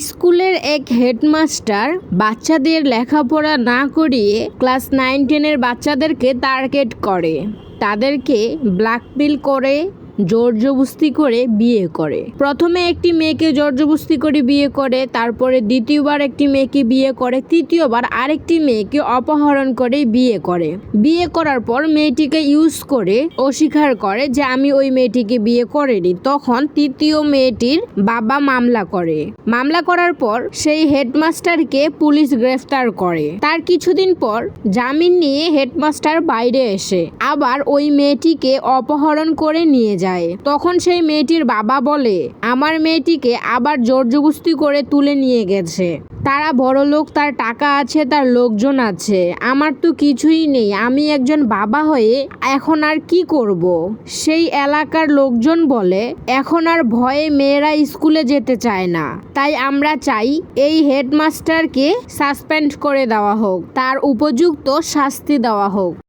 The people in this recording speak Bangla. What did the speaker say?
স্কুলের এক হেডমাস্টার বাচ্চাদের লেখাপড়া না করিয়ে ক্লাস 9-10 বাচ্চাদেরকে টার্গেট করে, তাদেরকে ব্ল্যাকমেল করে, জোরজবস্তি করে বিয়ে করে। প্রথমে একটি মেয়েকে জোরজবস্তি করে বিয়ে করে, তারপরে দ্বিতীয়বার একটি মেয়েকে বিয়ে করে, তৃতীয়বার আরেকটি মেয়েকে অপহরণ করে বিয়ে করে। বিয়ে করার পর মেয়েটিকে ইউজ করে অস্বীকার করে যে আমি ওই মেয়েটিকে বিয়ে করিনি। তখন তৃতীয় মেয়েটির বাবা মামলা করে। মামলা করার পর সেই হেডমাস্টারকে পুলিশ গ্রেফতার করে। তার কিছুদিন পর জামিন নিয়ে হেডমাস্টার বাইরে এসে আবার ওই মেয়েটিকে অপহরণ করে নিয়ে যায়। তখন সেই মেয়েটির বাবা বলে, আমার মেয়েটিকে আবার জোরজবস্তি করে তুলে নিয়ে গেছে। তারা বড়লোক, তার টাকা আছে, তার লোকজন আছে, আমার তো কিছুই নেই, আমি একজন বাবা হয়ে এখন আর কি করব। সেই এলাকার লোকজন বলে, এখন আর ভয়ে মেয়েরা স্কুলে যেতে চায় না, তাই আমরা চাই এই হেডমাস্টারকে সাসপেন্ড করে দেওয়া হোক, তার উপযুক্ত শাস্তি দেওয়া হোক।